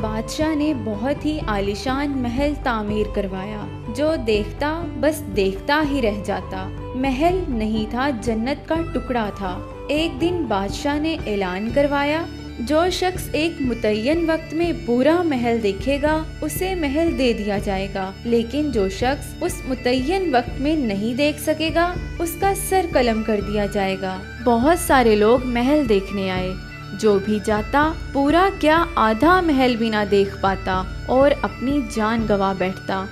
بادشاہ نے بہت ہی عالیشان محل تعمیر کروایا جو دیکھتا بس دیکھتا ہی رہ جاتا۔ محل نہیں تھا، جنت کا ٹکڑا تھا۔ ایک دن بادشاہ نے اعلان کروایا، جو شخص ایک متعین وقت میں پورا محل دیکھے گا اسے محل دے دیا جائے گا، لیکن جو شخص اس متعین وقت میں نہیں دیکھ سکے گا اس کا سر قلم کر دیا جائے گا۔ بہت سارے لوگ محل دیکھنے آئے، جو بھی جاتا پورا کیا آدھا محل بھی نہ دیکھ پاتا اور اپنی جان گنوا بیٹھتا۔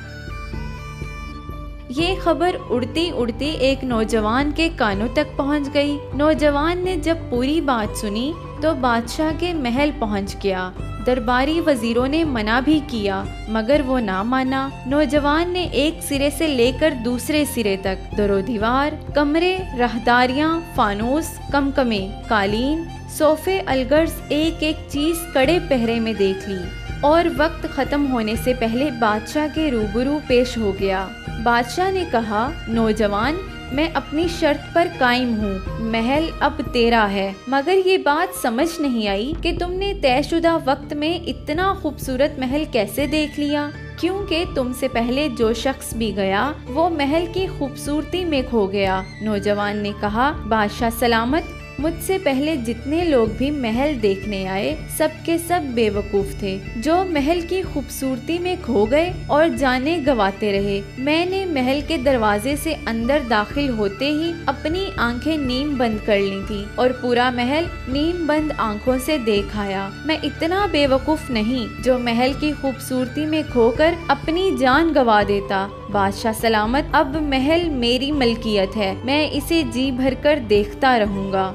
یہ خبر اڑتی اڑتی ایک نوجوان کے کانوں تک پہنچ گئی۔ نوجوان نے جب پوری بات سنی تو بادشاہ کے محل پہنچ گیا۔ درباری وزیروں نے منع بھی کیا مگر وہ نہ مانا۔ نوجوان نے ایک سرے سے لے کر دوسرے سرے تک در و دیوار، کمرے، راہداریاں، فانوس، کمکمے، قالین، صوفے، الغرض ایک ایک چیز کڑے پہرے میں دیکھ لی اور وقت ختم ہونے سے پہلے بادشاہ کے روبرو پیش ہو گیا۔ بادشاہ نے کہا، نوجوان، میں اپنی شرط پر قائم ہوں، محل اب تیرا ہے، مگر یہ بات سمجھ نہیں آئی کہ تم نے طے شدہ وقت میں اتنا خوبصورت محل کیسے دیکھ لیا، کیونکہ تم سے پہلے جو شخص بھی گیا وہ محل کی خوبصورتی میں کھو گیا۔ نوجوان نے کہا، بادشاہ سلامت، مجھ سے پہلے جتنے لوگ بھی محل دیکھنے آئے سب کے سب بے وقوف تھے، جو محل کی خوبصورتی میں کھو گئے اور جانیں گنواتے رہے۔ میں نے محل کے دروازے سے اندر داخل ہوتے ہی اپنی آنکھیں نیم بند کر لی تھی اور پورا محل نیم بند آنکھوں سے دیکھ آیا۔ میں اتنا بے وقوف نہیں جو محل کی خوبصورتی میں کھو کر اپنی جان گنوا دیتا۔ بادشاہ سلامت، اب محل میری ملکیت ہے، میں اسے جی بھر کر دیکھتا رہوں گا۔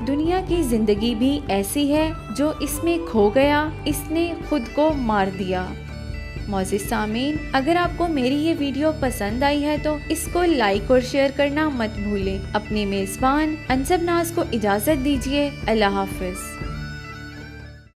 دنیا کی زندگی بھی ایسی ہے، جو اس میں کھو گیا اس نے خود کو مار دیا۔ معزز سامعین، اگر آپ کو میری یہ ویڈیو پسند آئی ہے تو اس کو لائک اور شیئر کرنا مت بھولیں۔ اپنے میزبان انصب ناز کو اجازت دیجیے۔ اللہ حافظ۔